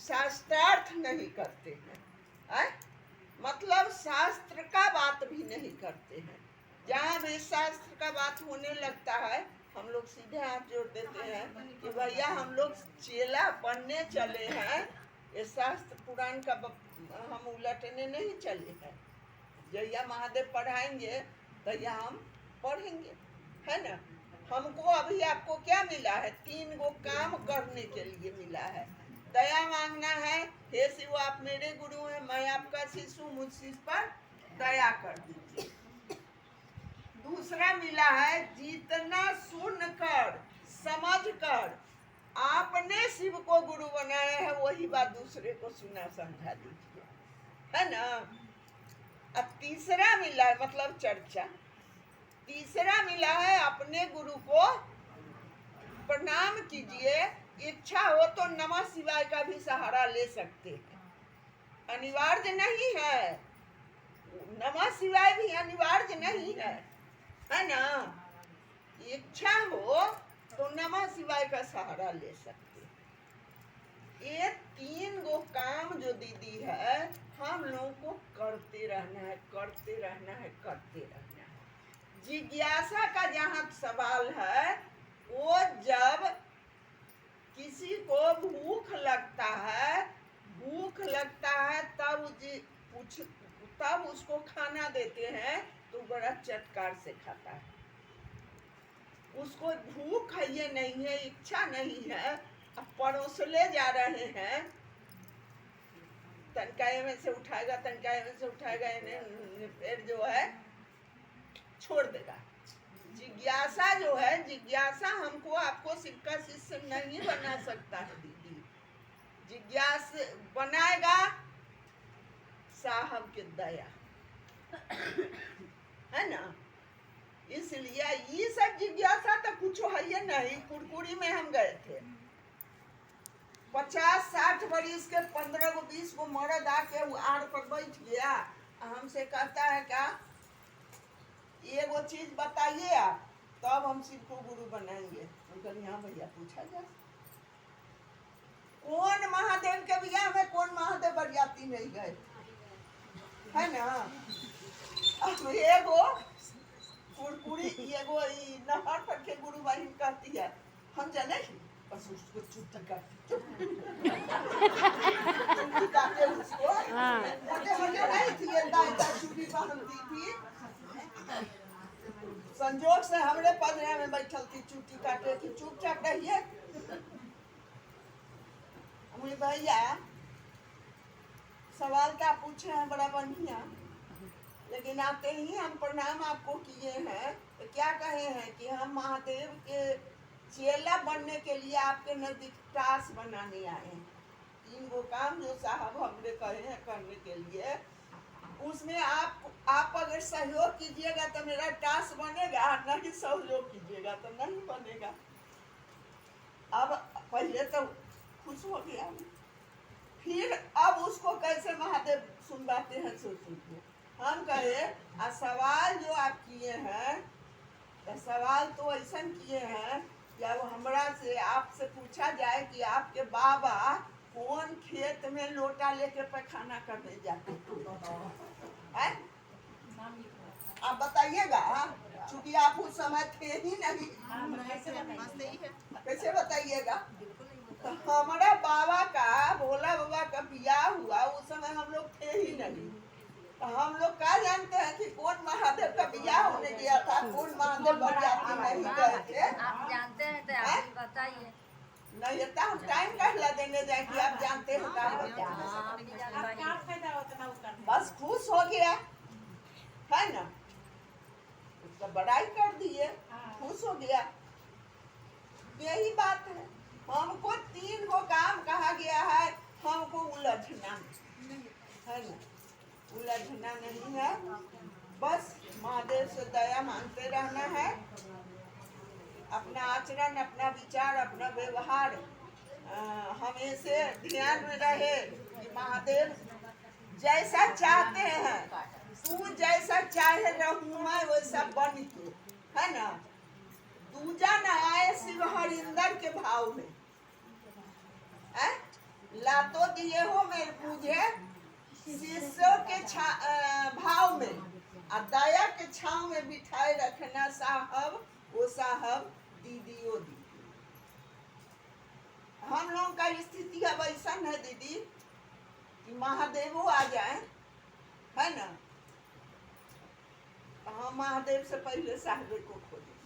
शास्त्रार्थ नहीं करते हैं, मतलब शास्त्र का बात भी नहीं करते हैं। जहाँ भी शास्त्र का बात होने लगता है हम लोग सीधे हाथ जोड़ देते हैं कि भैया हम लोग चेला बनने चले हैं, ये शास्त्र पुराण का हम उलटने नहीं चले हैं। जैया महादेव पढ़ाएंगे तैया हम पढ़ेंगे, है ना। हमको अभी आपको क्या मिला है? 3 गो काम करने के लिए मिला है। दया मांगना है, हे शिव आप मेरे गुरु हैं, मैं आपका शिष्य हूँ, मुझ पर दया कर दीजिए। दूसरा मिला है, जितना सुनकर समझकर आपने शिव को गुरु बनाया है वही बात दूसरे को सुना समझा दीजिए, है ना। अब तीसरा मिला है, मतलब चर्चा। तीसरा मिला है, अपने गुरु को प्रणाम कीजिए। इच्छा हो तो नमः शिवाय का भी सहारा ले सकते हैं, अनिवार्य नहीं है। नमः शिवाय भी अनिवार्य नहीं है ना। इच्छा हो तो नमः शिवाय का सहारा ले सकते हैं। ये 3 गो काम जो दीदी है हम लोगों को करते रहना है, करते रहना है, करते रहना है। जिज्ञासा का जहाँ सवाल है, वो जब किसी को भूख लगता है तब उसको खाना देते हैं तो बड़ा चटकार से खाता है। उसको भूख है ये नहीं है, इच्छा नहीं है, अब परोसले जा रहे हैं, तनकाए में से उठाएगा, तनकाए में से उठाएगा, फिर जो है छोड़ देगा। जिज्ञासा जो है, जिज्ञासा हमको आपको शिव का शिष्य नहीं बना सकता है दीदी। जिज्ञास बनाएगा साहब के दया, है ना। इसलिए ये सब जिज्ञासा तो कुछ है ये नहीं। कुरकुरी में हम गए थे, 50-60 बरिस के 15 गो 20 गो मर्द आके आड़ पर बैठ गया, हमसे कहता है क्या, ये वो चीज बताइए आप, तब हम शिव को गुरु बनाएंगे। उनका यहाँ भैया पूछा जाए, कौन महादेव के बियाह में कौन महादेव बरियाती नहीं गए, है ना। अब एगो कुरकुरी, एगो नहर पर के गुरु बहन कहती है, हम जाने बस उसको चुप काटे उसको नहीं थी, चूड़ी पहनती थी, संजोग से हमरे पदरा में बैठल थी, चुट्टी काटे की चुपचाप रहिए। भैया सवाल क्या पूछे हैं बड़ा बढ़िया, लेकिन आते ही हम प्रणाम आपको किए हैं तो क्या कहे हैं कि हम महादेव के चेला बनने के लिए आपके नजदीक टास बनाने आए हैं। 3 गो काम जो साहब हमने कहे हैं करने के लिए, उसमें आप अगर सहयोग कीजिएगा तो मेरा टास्क बनेगा, नहीं सहयोग कीजिएगा तो नहीं बनेगा। अब पहले तो खुश हो गया, फिर अब उसको कैसे महादेव सुनवाते हैं सोचिए। हम कहे सवाल जो आप किए हैं, तो सवाल तो ऐसा किए हैं कि अब हमरा से आपसे पूछा जाए कि आपके बाबा कौन खेत में लोटा लेके पैखाना करने जाते हैं, आप बताइएगा। चूंकि आप उस समय थे ही नहीं, कैसे बताइएगा। तो हमारा बाबा का, भोला बाबा का बियाह हुआ उस समय हम लोग थे ही नहीं, तो हम लोग क्या जानते हैं कि कौन महादेव का बियाह होने गया था, कौन महादेव बरियाती नहीं गए थे। आप जानते हैं तो आप बताइए। नहीं इतना हम टाइम कहला देंगे जाए कि आप जानते हैं बस खुश हो गया, है ना, उसका बड़ाई कर दिए, खुश हो गया। यही बात है, हमको 3 गो काम कहा गया है, हमको उलझना है ना, उलझना नहीं है, बस महादेव से दया मांगते रहना है। अपना आचरण, अपना विचार, अपना व्यवहार हमेशा ध्यान में रहे कि महादेव जैसा चाहते हैं, तू जैसा चाहे रहूं मैं वैसा बन के, है ना। दूजा न आए शिव हरिंदर के भाव में, लातो दिए हो मुझे शिष्यों के भाव में और दया के छाव में बिठाए रखना साहब, वो साहब, दीदी ओ दीदी। हम लोगों का स्थिति अब ऐसा है दीदी कि महादेव आ जाए, है ना, हम महादेव से पहले साहबे को खोजें,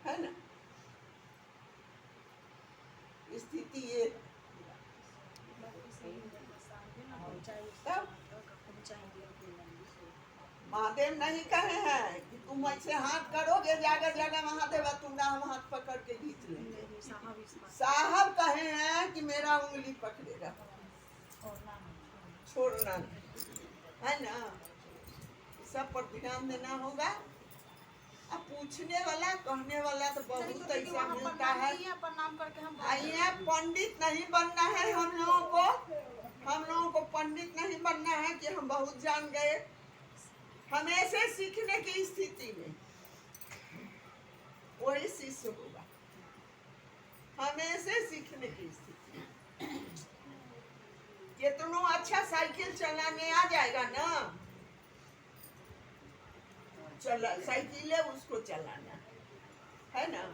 है ना। स्थिति ये तब महादेव नहीं कहे हैं कि तुम ऐसे हाथ करोगे जाकर जगह महादेव तुम्हारा हम हाथ पकड़ के खींच लेंगे। साहब कहे हैं कि मेरा उंगली पकड़ेगा, छोड़ना नहीं, है ना। सब पर ध्यान देना होगा। अब पूछने वाला कहने वाला तो बहुत ऐसा मिलता है। यहाँ पंडित नहीं बनना है हम लोगों को पंडित नहीं बनना है कि हम बहुत जान गए। हमेशा सीखने की स्थिति में वही शिष्य होगा, हमेशा सीखने की स्थिति। कितना अच्छा साइकिल चलाने आ जाएगा ना, चला साइकिल है उसको चलाना, है ना।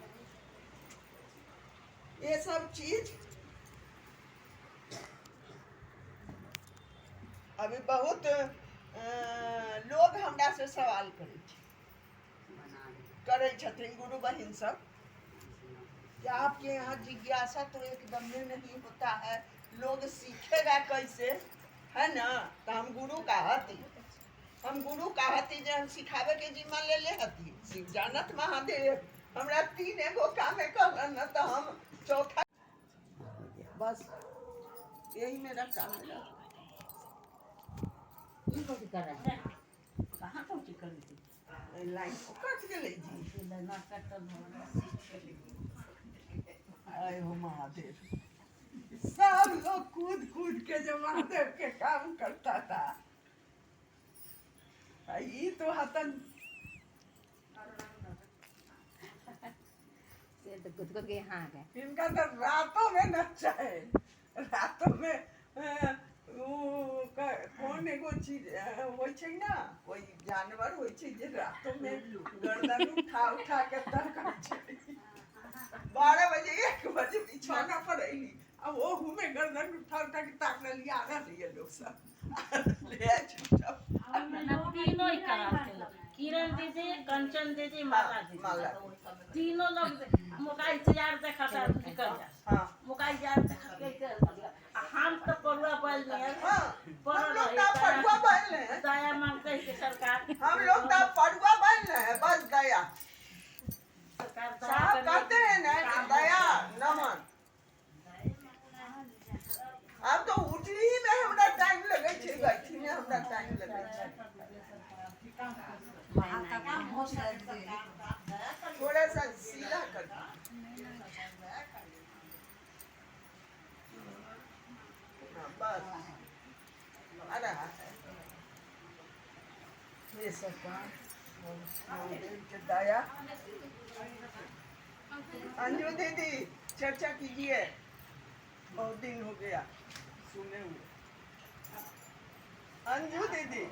ये सब चीज अभी बहुत लोग हमरा से सवाल करे छथिन गुरु बहिन सब कि आपके यहाँ जिज्ञासा तो एकदम में नहीं होता है, लोग सीखेगा कैसे, है ना। तो हम गुरु कहती जो हम सिखावे के जिम्मा ले हती। शिव जानत महादेव हमरा 3 एगो कामे कहलन न तो हम चौथा, बस यही मेरा काम है। कहाँ पहुँची कर दी लाइन कट गई जी। आए हो महादेव, सब लोग कूद के जो महादेव के काम करता था, ये तो हतन तो कूद के यहाँ आ गए। इनका तो रातों में नचा है, रातों में कौन एगो चीज होय छै ना, कोई जानवर होय छै जे रातों में गर्दन उठा के तक 12 बजे 1 बजे बिछौना पर अइली। अब वो में गर्दन उठा के ताक लिया आ रही लोग सब ले चुपचाप। तीनों ही करा के किरण दीदी, कंचन दीदी, माला दीदी, तीनों लोग मुकाई तैयार देखा था कर जा। हां मुकाई तैयार देखा के हम तो परुआ बैल में हम लोग तो परुआ बैल है, दया मांगते हैं सरकार। हम लोग तो परुआ बैल है, बस दया सरकार साहब कहते हैं ना कि दया नमन। अब तो उठली ही में हमरा टाइम लगे छे, बैठी में हमरा टाइम लगे छे। थोड़ा सा सीधा कर बस आ रहा है ये सब काम। दया अंजू दीदी चर्चा कीजिए, बहुत दिन हो गया सुने हुए। अंजू दीदी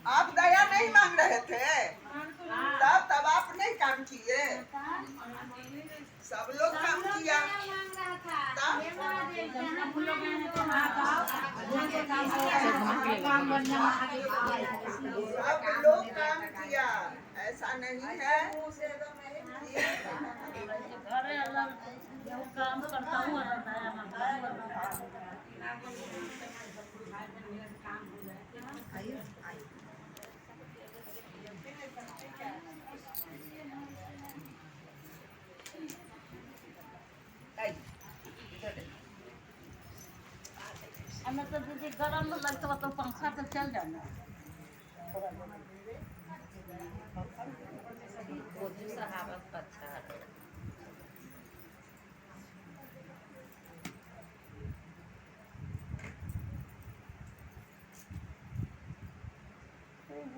आप दया नहीं मांग रहे थे तब आप नहीं काम किए, सब लोग काम किया। सब लोग काम किया, ऐसा नहीं है। अरे अलग काम करता हूँ हमें तो दीदी गरम लगता तो पंखा तो चल जाना। वो दूसरा हवा अच्छा है।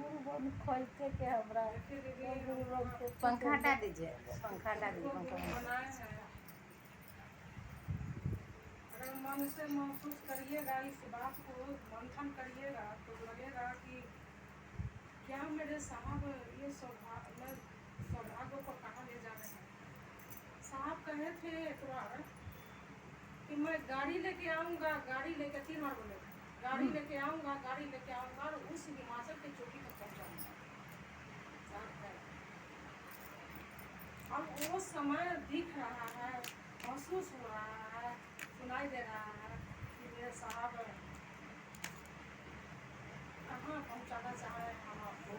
खोलते के हमरा पंखा हटा दीजिए, पंखा हटा दीजिए, पंखा बनाए हैं। अगर मन से महसूस करिएगा, इस बात को मंथन करिएगा तो लगेगा कि क्या मेरे साहब ये सौभाग्य को कहाँ ले जा रहे हैं। साहब कहे थे एक बार कि मैं गाड़ी लेके आऊँगा, गाड़ी लेके 3 बार बोले, गाड़ी लेके आऊँगा, गाड़ी लेके आऊँगा और उस हिमाचल की चोटी तक पहुँचाऊँगा। अब वो समय दिख रहा है, महसूस हो रहा है, सुनाई दे रहा है कि मेरे साहब कहाँ पहुँचाना चाह रहे हैं हम आपको।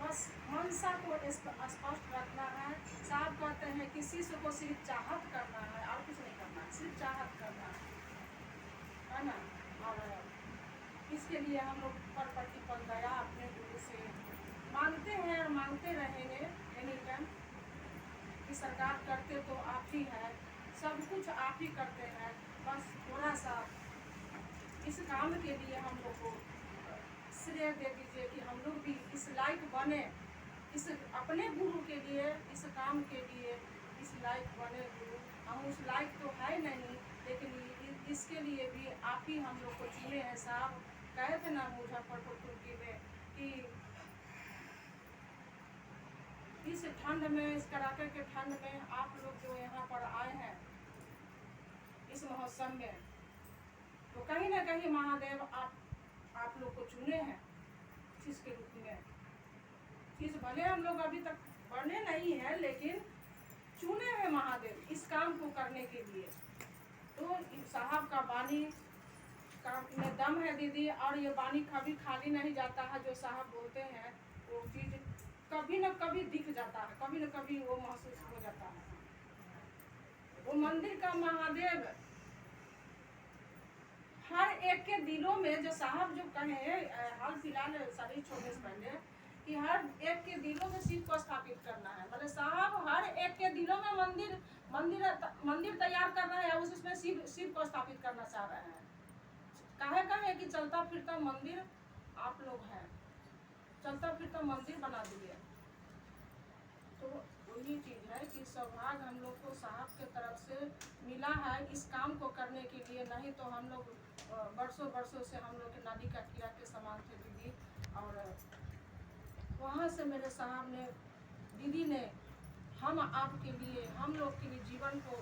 बस मनसा को स्पष्ट रखना है। साहब कहते हैं कि शिष्य को सिर्फ चाहत करना है और कुछ नहीं करना है, सिर्फ चाहत करना है ना। और इसके लिए हम लोग पर प्रतिपल दया अपने गुरु से मांगते हैं और मांगते रहेंगे एनी टाइम कि सरकार करते तो आप ही है, सब कुछ आप ही करते हैं। बस थोड़ा सा इस काम के लिए हम लोग को श्रेय दे दीजिए कि हम लोग भी इस लायक बने, इस अपने गुरु के लिए, इस काम के लिए इस लायक बने गुरु। हम उस लायक तो है नहीं, लेकिन इसके लिए भी आप ही हम लोग को चुने हैं। साहब कहे थे ना मुजफ्फरपुर तुर्की में कि इस ठंड में, इस कड़ाके के ठंड में आप लोग जो यहाँ पर आए हैं इस महोत्सव में, तो कहीं ना कहीं महादेव आप लोग को चुने हैं शिष्य के रूप में। शिष्य भले हम लोग अभी तक बने नहीं हैं, लेकिन चुने हैं महादेव इस काम को करने के लिए। तो साहब का वाणी का में दम है दीदी, और ये वाणी कभी खाली नहीं जाता है। जो साहब बोलते हैं वो चीज़ कभी न कभी दिख जाता है, कभी न कभी वो महसूस हो जाता है। वो मंदिर का महादेव हर एक के दिलों में, जो साहब जो कहे हाल फिलहाल सभी छोड़ने से पहले कि हर एक के दिलों में शिव को स्थापित करना है। मतलब साहब हर एक के दिलों में मंदिर तैयार कर रहे हैं, उसमें शिव को स्थापित करना चाह रहे हैं। कहे कि चलता फिरता मंदिर आप लोग हैं, चलता फिरता मंदिर बना दिए। तो वही चीज़ है कि सौभाग्य हम लोग को साहब के तरफ से मिला है इस काम को करने के लिए। नहीं तो हम लोग बरसों से हम लोग के नानी का कीड़ा के समान थे दीदी। और वहाँ से मेरे साहब ने, दीदी ने हम आपके लिए, हम लोग के लिए जीवन को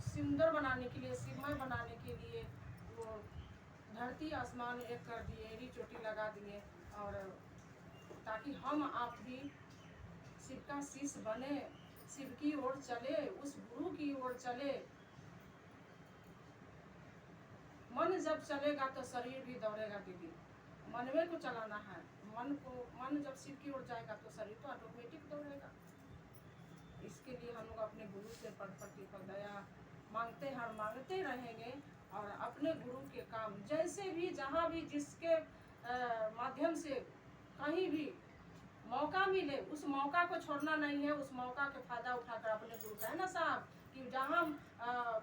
सुंदर बनाने के लिए, शिवमय बनाने के लिए वो धरती आसमान एक कर दिए, एड़ी चोटी लगा दिए, और ताकि हम आप भी शिव का शिष्य बने, शिव की ओर चले, उस गुरु की ओर चले। मन जब चलेगा तो शरीर भी दौड़ेगा दीदी। मनवे को चलाना है, मन जब शिव की ओर जाएगा तो शरीर तो ऑटोमेटिक दौड़ेगा। इसके लिए हम लोग अपने गुरु से प्रतिपल दया मांगते हैं और मांगते रहेंगे। और अपने गुरु के काम जैसे भी, जहाँ भी, जिसके माध्यम से कहीं भी मौका मिले, उस मौका को छोड़ना नहीं है। उस मौका के फायदा उठाकर अपने गुरु का है ना साहब कि जहाँ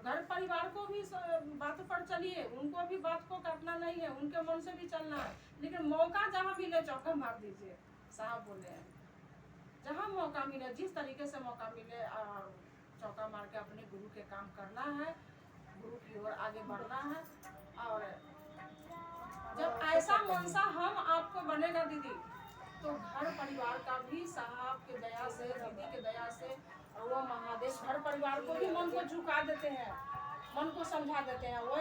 घर परिवार को भी बात पर चलिए, उनको भी बात को काटना नहीं है, उनके मन से भी चलना है, लेकिन मौका जहाँ मिले चौका मार दीजिए। साहब बोले हैं जहाँ मौका मिले, जिस तरीके से मौका मिले चौका मार के अपने गुरु के काम करना है, गुरु की ओर आगे बढ़ना है। और जब ऐसा मनसा हम आपको बनेगा दीदी, तो घर परिवार का भी साहब के दया से, दीदी के दया से, और वो महादेव घर परिवार को भी मन को झुका देते हैं, मन को समझा देते हैं। वो